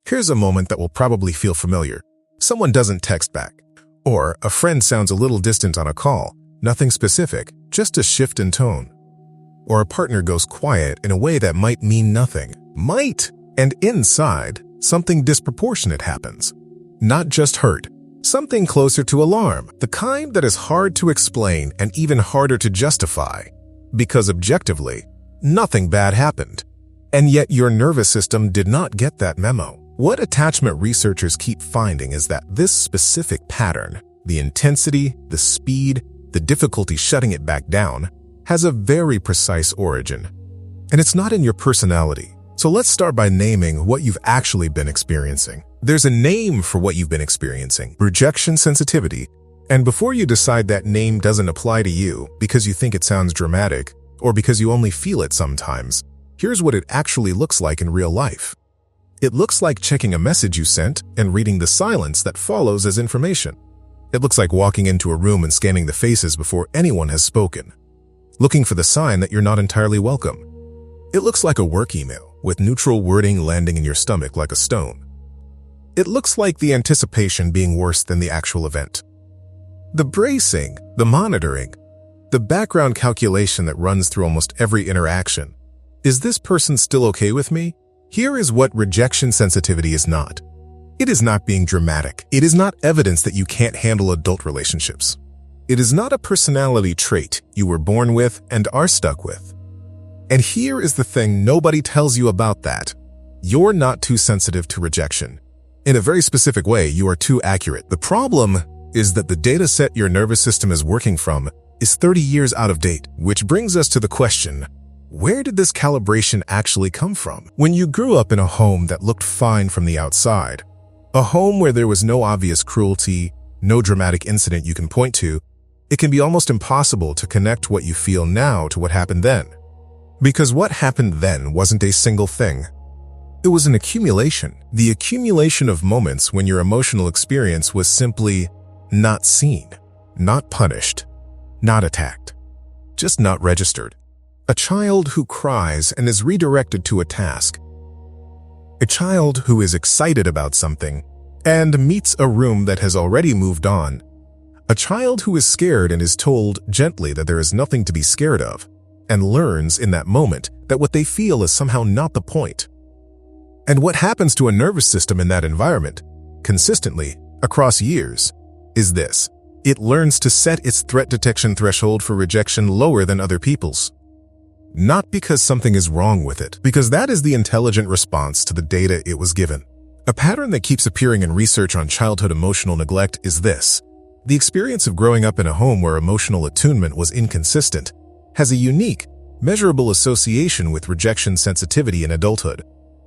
Here's a moment that will probably feel familiar. Someone doesn't text back. Or a friend sounds a little distant on a call. Nothing specific, just a shift in tone. Or a partner goes quiet in a way that might mean nothing. Might! And inside, something disproportionate happens. Not just hurt. Something closer to alarm. The kind that is hard to explain and even harder to justify. Because objectively, nothing bad happened. And yet your nervous system did not get that memo. What attachment researchers keep finding is that this specific pattern, the intensity, the speed, the difficulty shutting it back down, has a very precise origin. And it's not in your personality. So let's start by naming what you've actually been experiencing. There's a name for what you've been experiencing, rejection sensitivity. And before you decide that name doesn't apply to you because you think it sounds dramatic or because you only feel it sometimes, here's what it actually looks like in real life. It looks like checking a message you sent and reading the silence that follows as information. It looks like walking into a room and scanning the faces before anyone has spoken, looking for the sign that you're not entirely welcome. It looks like a work email with neutral wording landing in your stomach like a stone. It looks like the anticipation being worse than the actual event. The bracing, the monitoring, the background calculation that runs through almost every interaction. Is this person still okay with me? Here is what rejection sensitivity is not. It is not being dramatic. It is not evidence that you can't handle adult relationships. It is not a personality trait you were born with and are stuck with. And here is the thing nobody tells you about that. You're not too sensitive to rejection. In a very specific way, you are too accurate. The problem is that the data set your nervous system is working from is 30 years out of date, which brings us to the question, where did this calibration actually come from? When you grew up in a home that looked fine from the outside, a home where there was no obvious cruelty, no dramatic incident you can point to, it can be almost impossible to connect what you feel now to what happened then. Because what happened then wasn't a single thing. It was an accumulation. The accumulation of moments when your emotional experience was simply not seen, not punished, not attacked, just not registered. A child who cries and is redirected to a task. A child who is excited about something and meets a room that has already moved on. A child who is scared and is told gently that there is nothing to be scared of, and learns in that moment that what they feel is somehow not the point. And what happens to a nervous system in that environment, consistently, across years, is this. It learns to set its threat detection threshold for rejection lower than other people's. Not because something is wrong with it, because that is the intelligent response to the data it was given. A pattern that keeps appearing in research on childhood emotional neglect is this. The experience of growing up in a home where emotional attunement was inconsistent has a unique, measurable association with rejection sensitivity in adulthood,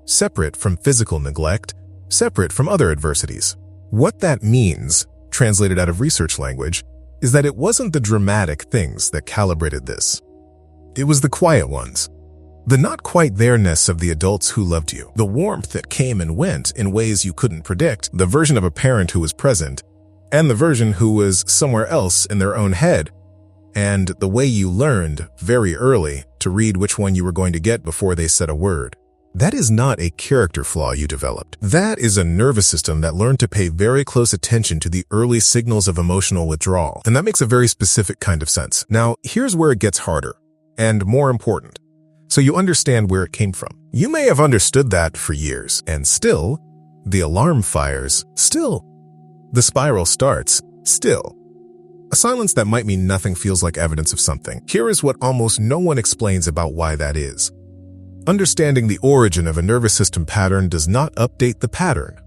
separate from physical neglect, separate from other adversities. What that means, translated out of research language, is that it wasn't the dramatic things that calibrated this. It was the quiet ones. The not quite there-ness of the adults who loved you, the warmth that came and went in ways you couldn't predict, the version of a parent who was present, and the version who was somewhere else in their own head, and the way you learned very early to read which one you were going to get before they said a word. That is not a character flaw you developed. That is a nervous system that learned to pay very close attention to the early signals of emotional withdrawal, and that makes a very specific kind of sense. Now, here's where it gets harder, and more important, so you understand where it came from. You may have understood that for years, and still, the alarm fires, still. The spiral starts, still. A silence that might mean nothing feels like evidence of something. Here is what almost no one explains about why that is. Understanding the origin of a nervous system pattern does not update the pattern.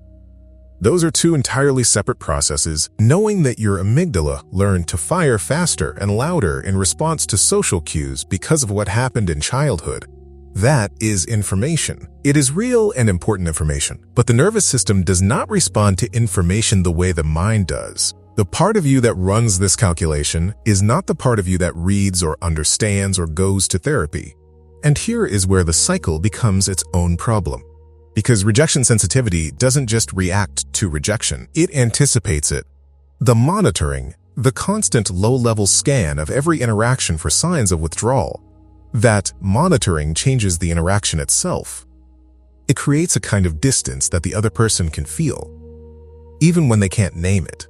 Those are two entirely separate processes. Knowing that your amygdala learned to fire faster and louder in response to social cues because of what happened in childhood, that is information. It is real and important information, but the nervous system does not respond to information the way the mind does. The part of you that runs this calculation is not the part of you that reads or understands or goes to therapy. And here is where the cycle becomes its own problem. Because rejection sensitivity doesn't just react to rejection, it anticipates it. The monitoring, the constant low-level scan of every interaction for signs of withdrawal, that monitoring changes the interaction itself. It creates a kind of distance that the other person can feel, even when they can't name it.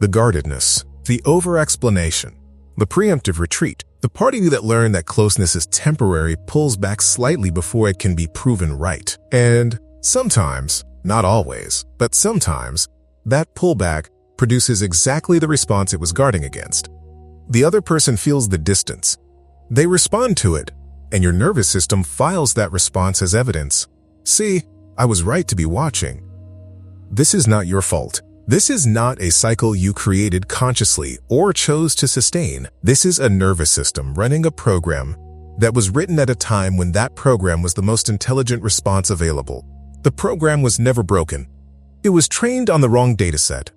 The guardedness, the over-explanation, the preemptive retreat. The part of you that learned that closeness is temporary pulls back slightly before it can be proven right. And sometimes, not always, but sometimes, that pullback produces exactly the response it was guarding against. The other person feels the distance. They respond to it, and your nervous system files that response as evidence. See, I was right to be watching. This is not your fault. This is not a cycle you created consciously or chose to sustain. This is a nervous system running a program that was written at a time when that program was the most intelligent response available. The program was never broken. It was trained on the wrong dataset.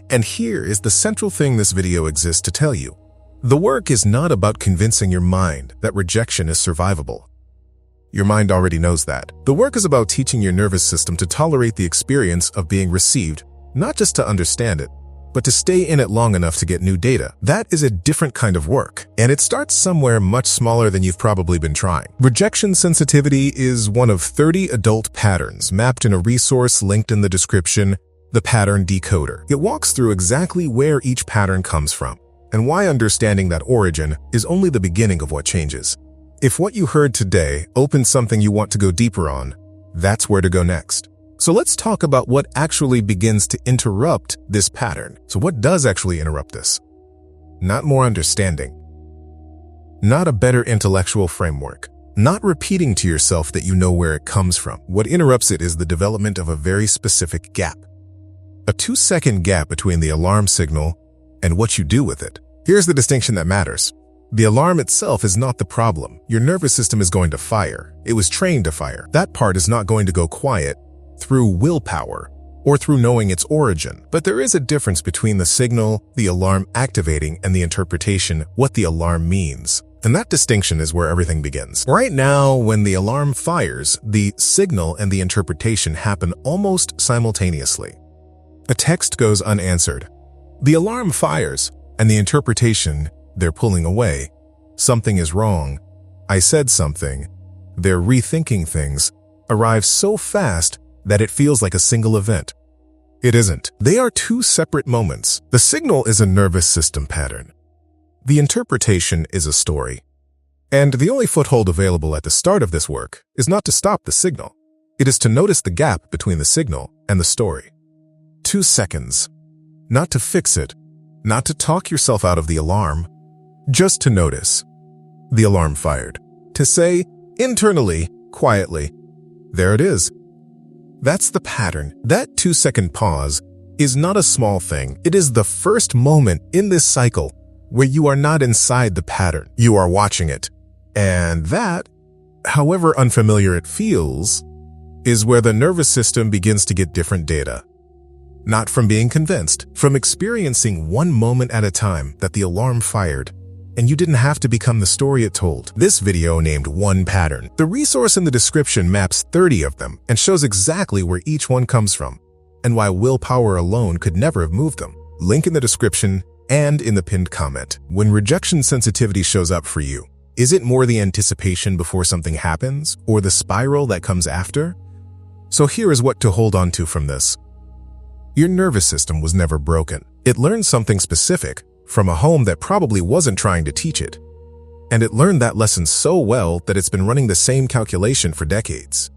And here is the central thing this video exists to tell you. The work is not about convincing your mind that rejection is survivable. Your mind already knows that. The work is about teaching your nervous system to tolerate the experience of being received, not just to understand it, but to stay in it long enough to get new data. That is a different kind of work, and it starts somewhere much smaller than you've probably been trying. Rejection sensitivity is one of 30 adult patterns mapped in a resource linked in the description, the Pattern Decoder. It walks through exactly where each pattern comes from, and why understanding that origin is only the beginning of what changes. If what you heard today opens something you want to go deeper on, that's where to go next. So let's talk about what actually begins to interrupt this pattern. So what does actually interrupt this? Not more understanding. Not a better intellectual framework. Not repeating to yourself that you know where it comes from. What interrupts it is the development of a very specific gap. A 2-second gap between the alarm signal and what you do with it. Here's the distinction that matters. The alarm itself is not the problem. Your nervous system is going to fire. It was trained to fire. That part is not going to go quiet through willpower or through knowing its origin. But there is a difference between the signal, the alarm activating, and the interpretation, what the alarm means. And that distinction is where everything begins. Right now, when the alarm fires, the signal and the interpretation happen almost simultaneously. A text goes unanswered. The alarm fires, and the interpretation, they're pulling away. Something is wrong. I said something. They're rethinking things, arrives so fast that it feels like a single event. It isn't. They are two separate moments. The signal is a nervous system pattern. The interpretation is a story. And the only foothold available at the start of this work is not to stop the signal. It is to notice the gap between the signal and the story. 2 seconds. Not to fix it, not to talk yourself out of the alarm, just to notice. The alarm fired. To say, internally, quietly, there it is. That's the pattern. That 2-second pause is not a small thing. It is the first moment in this cycle where you are not inside the pattern. You are watching it. And that, however unfamiliar it feels, is where the nervous system begins to get different data. Not from being convinced, from experiencing one moment at a time that the alarm fired, and you didn't have to become the story it told. This video named One Pattern. The resource in the description maps 30 of them and shows exactly where each one comes from and why willpower alone could never have moved them. Link in the description and in the pinned comment. When rejection sensitivity shows up for you, is it more the anticipation before something happens or the spiral that comes after? So here is what to hold on to from this. Your nervous system was never broken. It learned something specific from a home that probably wasn't trying to teach it. And it learned that lesson so well that it's been running the same calculation for decades.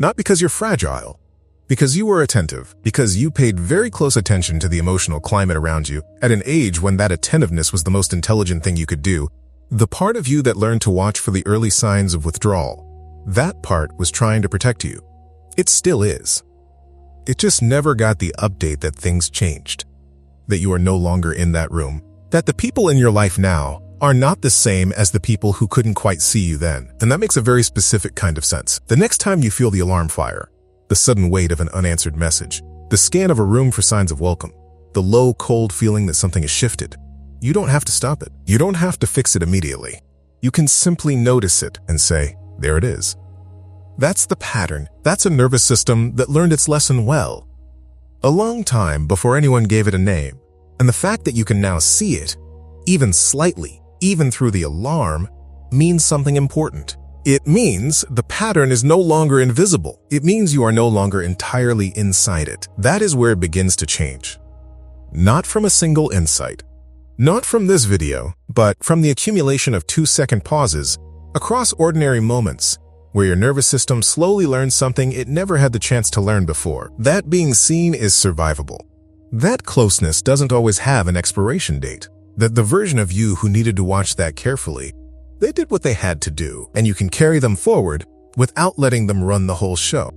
Not because you're fragile, because you were attentive, because you paid very close attention to the emotional climate around you at an age when that attentiveness was the most intelligent thing you could do. The part of you that learned to watch for the early signs of withdrawal, that part was trying to protect you. It still is. It just never got the update that things changed, that you are no longer in that room, that the people in your life now are not the same as the people who couldn't quite see you then. And that makes a very specific kind of sense. The next time you feel the alarm fire, the sudden weight of an unanswered message, the scan of a room for signs of welcome, the low, cold feeling that something has shifted, you don't have to stop it. You don't have to fix it immediately. You can simply notice it and say, there it is. That's the pattern. That's a nervous system that learned its lesson well, a long time before anyone gave it a name. And the fact that you can now see it, even slightly, even through the alarm, means something important. It means the pattern is no longer invisible. It means you are no longer entirely inside it. That is where it begins to change. Not from a single insight. Not from this video, but from the accumulation of 2-second pauses across ordinary moments where your nervous system slowly learns something it never had the chance to learn before. That being seen is survivable. That closeness doesn't always have an expiration date. That the version of you who needed to watch that carefully, they did what they had to do, and you can carry them forward without letting them run the whole show.